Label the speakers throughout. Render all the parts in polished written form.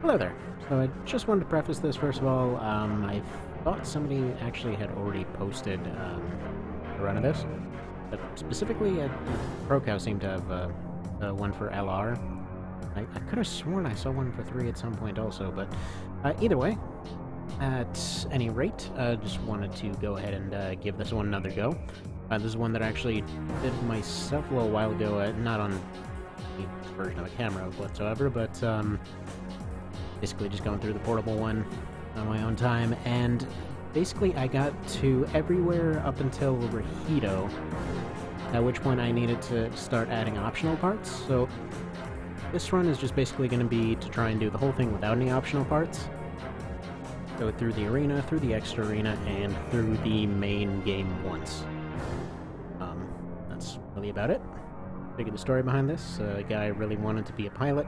Speaker 1: Hello there. So I just wanted to preface this first of all. I thought somebody actually had already posted a run of this, but specifically ProCow seemed to have one for LR. I could have sworn I saw one for 3 at some point also, but either way, at any rate, just wanted to go ahead and give this one another go. This is one that I actually did myself a little while ago, not on any version of a camera whatsoever, but basically just going through the portable one on my own time, and basically I got to everywhere up until Rehito, at which point I needed to start adding optional parts. So this run is just basically going to be to try and do the whole thing without any optional parts. Go through the arena, through the extra arena, and through the main game once. That's really about it. Figured the story behind this. A guy really wanted to be a pilot.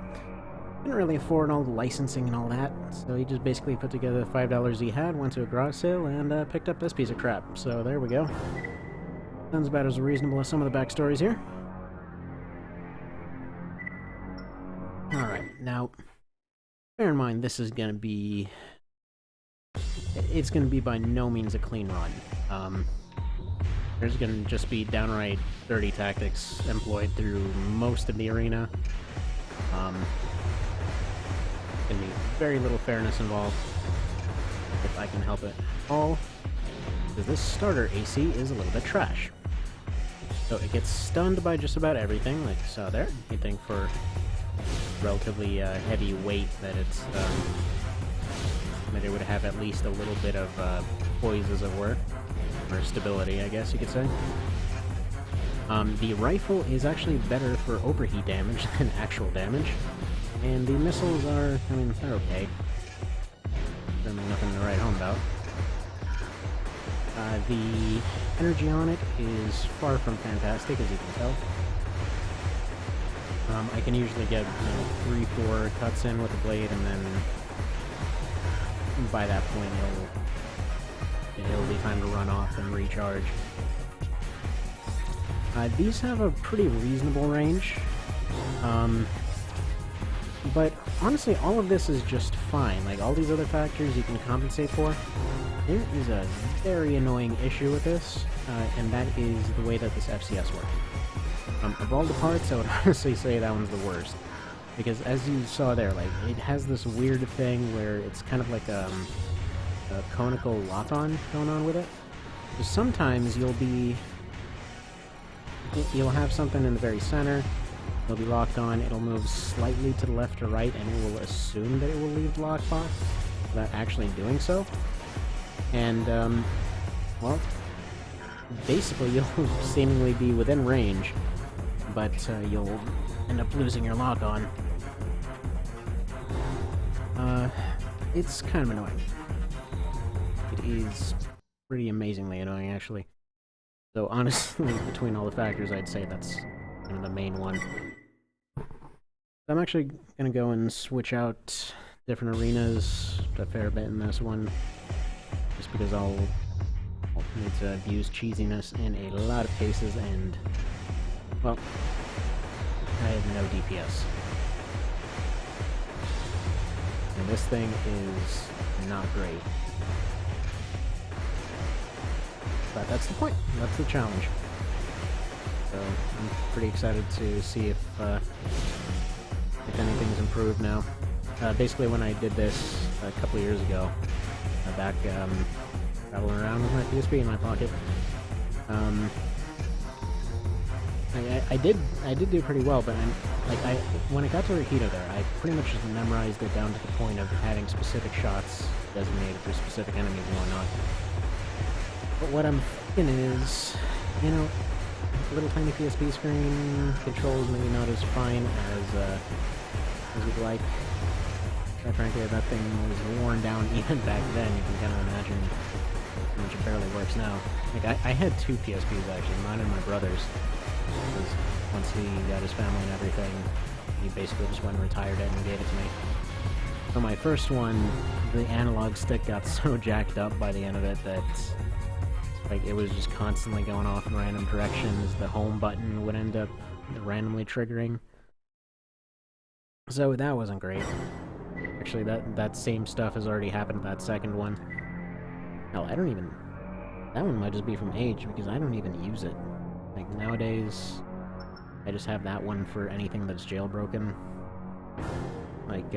Speaker 1: Didn't really afford all the licensing and all that, so he just basically put together the $5 he had, went to a garage sale, and picked up this piece of crap. So there we go. Sounds about as reasonable as some of the backstories here. Alright, now, bear in mind this is gonna be... It's gonna be by no means a clean run. There's gonna just be downright dirty tactics employed through most of the arena. Gonna be very little fairness involved, if I can help it at all, because this starter AC is a little bit trash. So it gets stunned by just about everything, like you saw there. You'd think for relatively heavy weight that it's that it would have at least a little bit of poise, as it were, or stability, I guess you could say. The rifle is actually better for overheat damage than actual damage. And the missiles are, I mean, they're okay. Certainly nothing to write home about. The energy on it is far from fantastic, as you can tell. I can usually get, 3-4 cuts in with the blade, and then by that point it'll be time to run off and recharge. These have a pretty reasonable range. But honestly, all of this is just fine. Like, all these other factors you can compensate for. There is a very annoying issue with this, and that is the way that this FCS works. Of all the parts, I would honestly say that one's the worst. Because as you saw there, like, it has this weird thing where it's kind of like a conical lock-on going on with it. So sometimes you'll have something in the very center. It'll be locked on, it'll move slightly to the left or right, and it will assume that it will leave the lockbox without actually doing so. And, well, basically you'll seemingly be within range, but you'll end up losing your lock-on. It's kind of annoying. It is pretty amazingly annoying, actually. So honestly, between all the factors, I'd say that's kind of the main one. I'm actually going to go and switch out different arenas a fair bit in this one, just because I'll need to use cheesiness in a lot of cases, and, well, I have no DPS. And this thing is not great. But that's the point. That's the challenge. So I'm pretty excited to see if anything's improved now. Basically, when I did this a couple of years ago, back traveling around with my PSP in my pocket, I did do pretty well. But when I got to Rehito there, I pretty much just memorized it down to the point of having specific shots designated for specific enemies and whatnot. But what I'm thinking is, a little tiny PSP screen, controls maybe not as fine as we'd like. And frankly, that thing was worn down even back then. You can kind of imagine how much it barely works now. Like, I had 2 PSPs actually, mine and my brother's. Because once he got his family and everything, he basically just went and retired it and gave it to me. So my first one, the analog stick got so jacked up by the end of it that like it was just constantly going off in random directions. The home button would end up randomly triggering. So that wasn't great. Actually, that same stuff has already happened to that second one. Hell, I don't even... That one might just be from age, because I don't even use it. Like, nowadays, I just have that one for anything that's jailbroken. Like,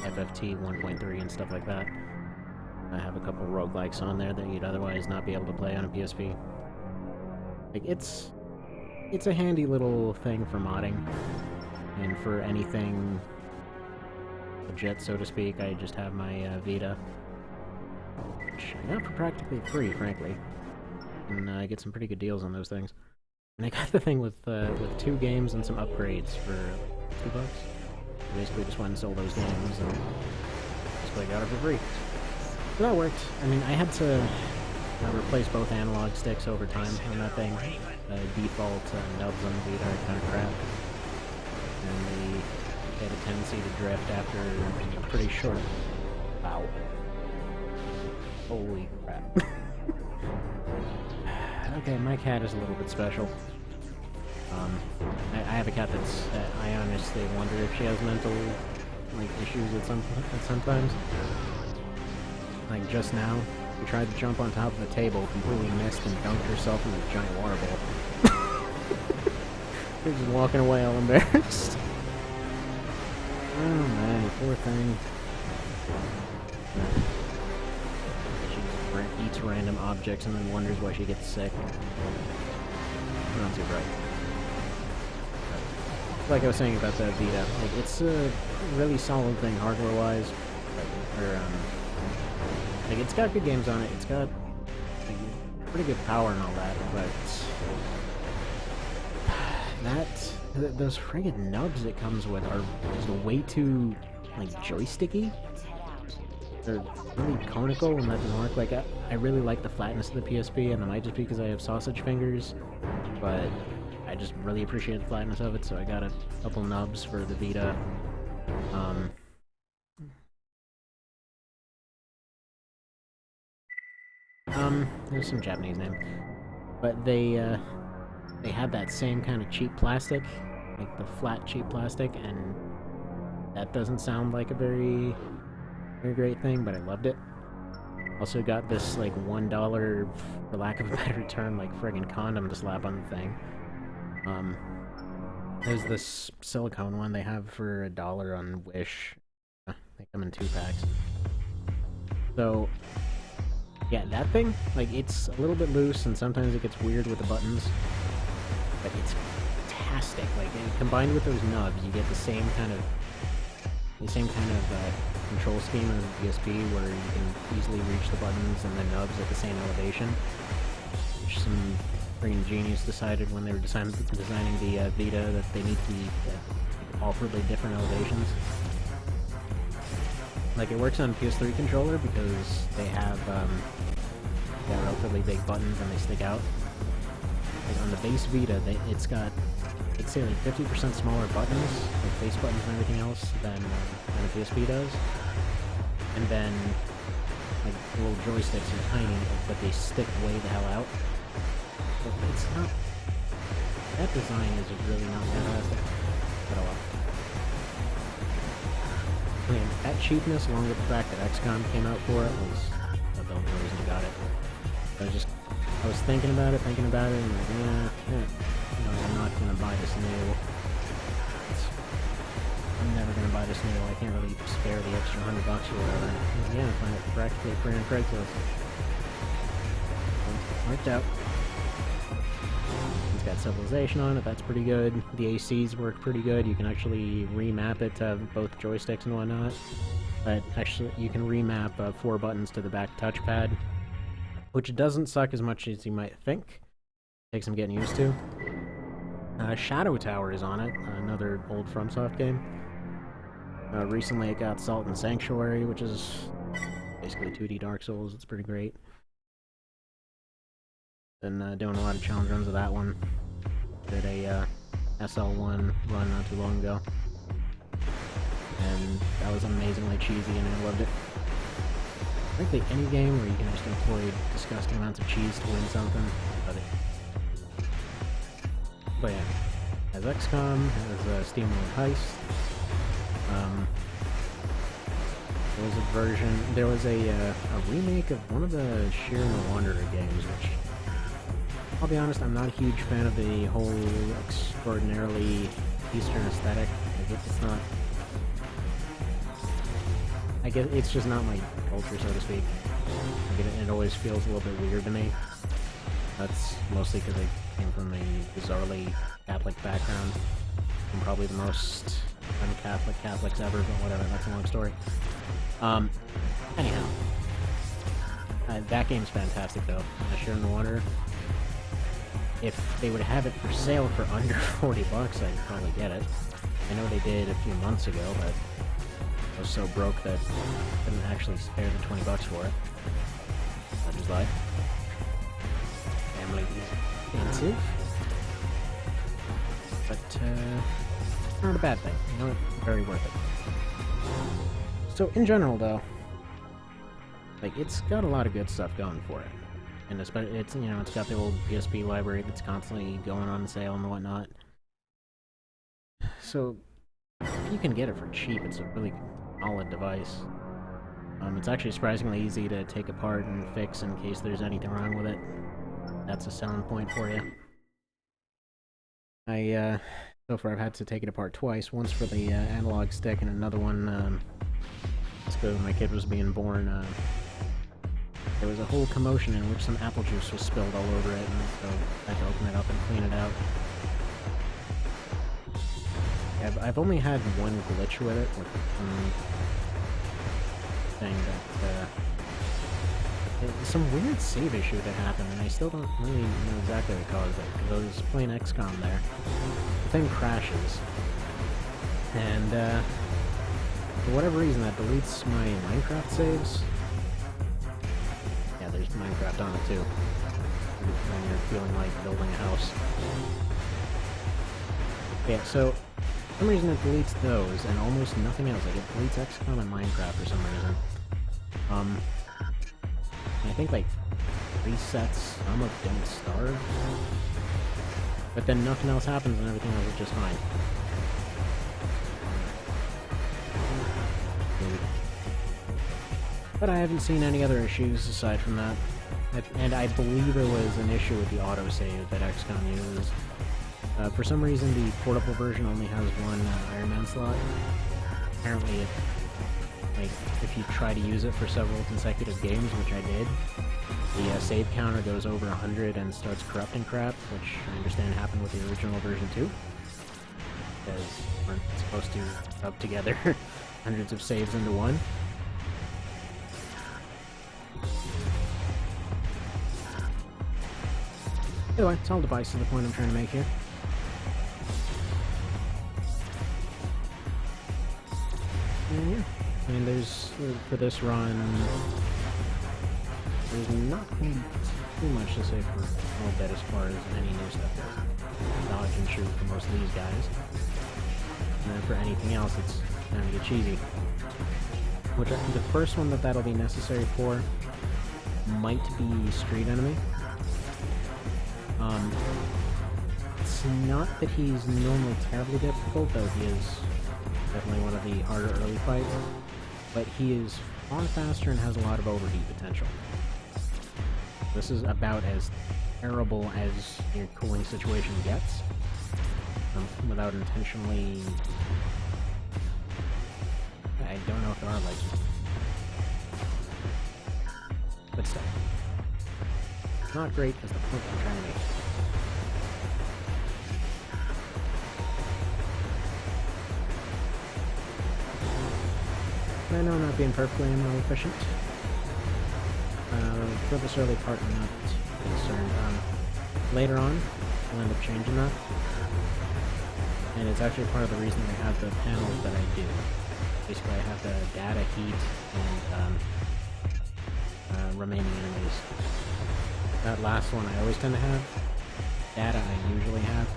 Speaker 1: FFT 1.3 and stuff like that. I have a couple roguelikes on there that you'd otherwise not be able to play on a PSP. Like, it's a handy little thing for modding. And for anything legit, so to speak, I just have my Vita. Which I got for practically free, frankly. And I get some pretty good deals on those things. And I got the thing with 2 games and some upgrades for $2. I basically just went and sold those games and basically got it for free. So that worked. I mean, I had to replace both analog sticks over time on that thing. Default nubs on the Vita are kind of crap. And they had a tendency to drift after a pretty short... Wow. Holy crap. Okay, my cat is a little bit special. I have a cat that's... I honestly wonder if she has mental, like, issues at sometimes. Like, just now, she tried to jump on top of the table, completely missed, and dunked herself in a giant water bowl. She's just walking away all embarrassed. Oh man, poor thing. She just eats random objects and then wonders why she gets sick. Not too bright. Like I was saying about the Vita, like, it's a really solid thing hardware-wise. Like, it's got good games on it, it's got like, pretty good power and all that, but those friggin' nubs it comes with are just way too, like, joysticky. They're really conical and that doesn't work. Like, I really like the flatness of the PSP, and it might just be because I have sausage fingers, but I just really appreciate the flatness of it, so I got a couple nubs for the Vita. There's some Japanese name. But they had that same kind of cheap plastic, like the flat cheap plastic, and that doesn't sound like a very great thing, but I loved it. Also got this, like, $1, for lack of a better term, like, friggin' condom to slap on the thing. There's this silicone one they have for $1 on Wish. They come in 2 packs. So, yeah, that thing, like, it's a little bit loose and sometimes it gets weird with the buttons, but it's fantastic. Like, combined with those nubs, you get the same kind of control scheme as the PSP, where you can easily reach the buttons and the nubs at the same elevation, which some freaking genius decided when they were designing the Vita that they need to be awfully different elevations. Like, it works on PS3 controller because they have relatively big buttons and they stick out. Like, on the base Vita, it's got, I'd say, like 50% smaller buttons, like face buttons and everything else, than a PSP does. And then, like, the little joysticks are tiny, but they stick way the hell out. But it's not... That design is really not fantastic. But oh well. I mean, that cheapness, along with the fact that XCOM came out for it, was the only reason I got it. I was thinking about it, and like, I'm not gonna buy this new. I'm never gonna buy this new. I can't really spare the extra $100 or whatever. And yeah, I find it practically free on Craigslist. So, worked out. It's got Civilization on it, that's pretty good. The ACs work pretty good. You can actually remap it to both joysticks and whatnot. But actually, you can remap 4 buttons to the back touchpad, which doesn't suck as much as you might think. Takes some getting used to. Shadow Tower is on it, another old FromSoft game. Recently it got Salt and Sanctuary, which is basically 2D Dark Souls. It's pretty great. Been doing a lot of challenge runs of that one. Did a SL1 run not too long ago. And that was amazingly cheesy and I loved it. Frankly, any game where you can just employ disgusting amounts of cheese to win something, I love it. But yeah, has XCOM, has Steamworld Heist, There was a remake of one of the Sheer and the Wanderer games, which, I'll be honest, I'm not a huge fan of the whole extraordinarily Eastern aesthetic. I guess it's just not my culture, so to speak. It always feels a little bit weird to me. That's mostly because I came from a bizarrely Catholic background. I'm probably the most un-Catholic Catholics ever, but whatever, that's a long story. Anyhow. That game's fantastic, though. Sheer and the Wanderer. If they would have it for sale for under 40 bucks, I'd probably get it. I know they did a few months ago, but I was so broke that I couldn't actually spare the 20 bucks for it. That is life. Family is expensive. But, not a bad thing. You know, very worth it. So, in general, though, like, it's got a lot of good stuff going for it. And especially, it's, you know, it's got the old PSP library that's constantly going on sale and whatnot. So, if you can get it for cheap, it's a really solid device. It's actually surprisingly easy to take apart and fix in case there's anything wrong with it. That's a selling point for you. So far I've had to take it apart twice, once for the analog stick and another one, because when my kid was being born, there was a whole commotion in which some apple juice was spilled all over it, and so I had to open it up and clean it out. I've only had one glitch with it, with thing that, some weird save issue that happened, and I still don't really know exactly what caused it, because I was playing XCOM there. The thing crashes, and, for whatever reason, that deletes my Minecraft saves. Yeah, there's Minecraft on it, too. When you're feeling like building a house. Yeah, so, for some reason it deletes those, and almost nothing else. Like, it deletes XCOM and Minecraft for some reason. I think, like, resets some of Don't Starve. But then nothing else happens and everything else is just fine. But I haven't seen any other issues aside from that. And I believe there was an issue with the autosave that XCOM uses. For some reason, the portable version only has one Iron Man slot. Apparently, if you try to use it for several consecutive games, which I did, the save counter goes over 100 and starts corrupting crap, which I understand happened with the original version too. Because we're supposed to rub together hundreds of saves into one. Anyway, it's all device is the point I'm trying to make here. And yeah, I mean, there's, for this run, there's not too much to say for all that as far as any new stuff goes. Dodge and shoot for most of these guys. And then for anything else, it's kind of get cheesy. Which the first one that'll be necessary for might be Street Enemy. It's not that he's normally terribly difficult, though he is definitely one of the harder early fights, but he is far faster and has a lot of overheat potential. This is about as terrible as your cooling situation gets, without intentionally... I don't know if there are legs. But still. Not great is the point I'm trying to make. I know I'm not being perfectly ammo efficient. For this early part, I'm not concerned. Later on, I'll end up changing that. And it's actually part of the reason I have the panels that I do. Basically, I have the data, heat, and remaining enemies. That last one I always tend to have. Data I usually have.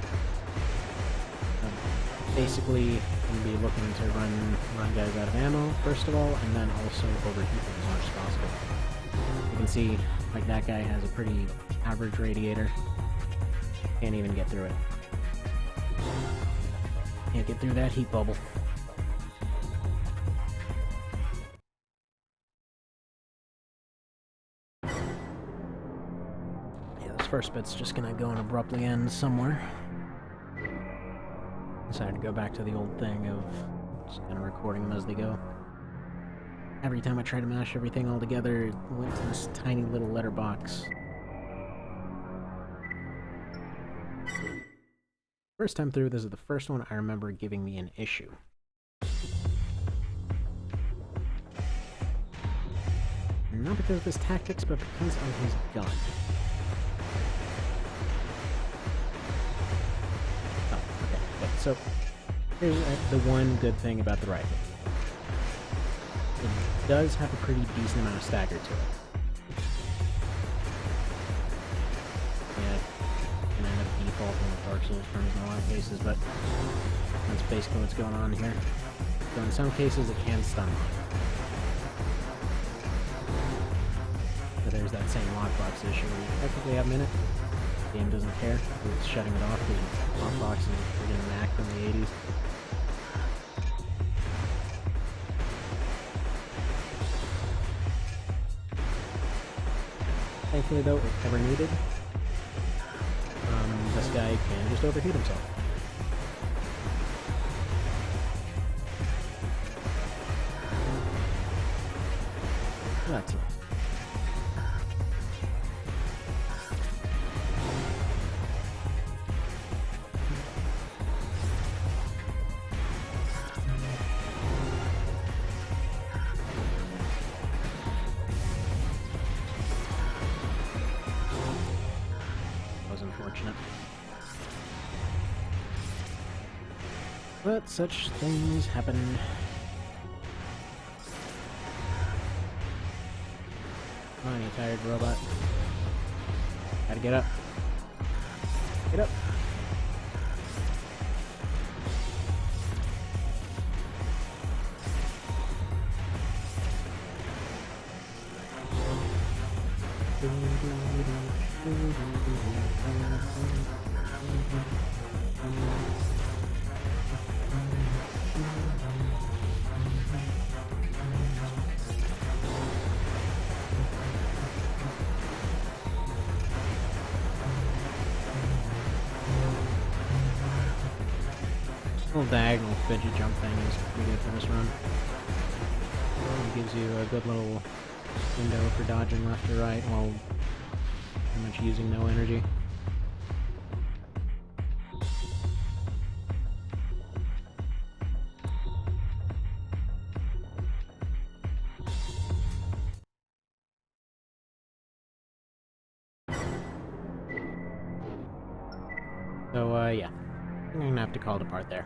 Speaker 1: Basically, I'm going to be looking to run guys out of ammo, first of all, and then also overheat them as much as possible. You can see, like, that guy has a pretty average radiator. Can't even get through it. Can't get through that heat bubble. first bit's just gonna go and abruptly end somewhere. Decided to go back to the old thing of just kind of recording them as they go. Every time I try to mash everything all together, it went to this tiny little letterbox. First time through, this is the first one I remember giving me an issue. Not because of his tactics, but because of his gun. Oh, okay. Good. So, here's the one good thing about the rifle. It does have a pretty decent amount of stagger to it. Yeah, it can end up defaulting with Dark Souls terms in a lot of cases, but that's basically what's going on here. So in some cases, it can stun lock. So there's that same lockbox issue where you technically have a minute. The game doesn't care. It's shutting it off because lockbox is a friggin' Mac from the 80s. Thankfully, though, if ever needed, this guy can just overheat himself. That's it. Unfortunate. But such things happen. Come on, you tired robot. Gotta get up. Get up. Little diagonal fidget jump thing is pretty good for this run. It gives you a good little window for dodging left or right while pretty much using no energy. So, yeah. I'm gonna have to call it apart there.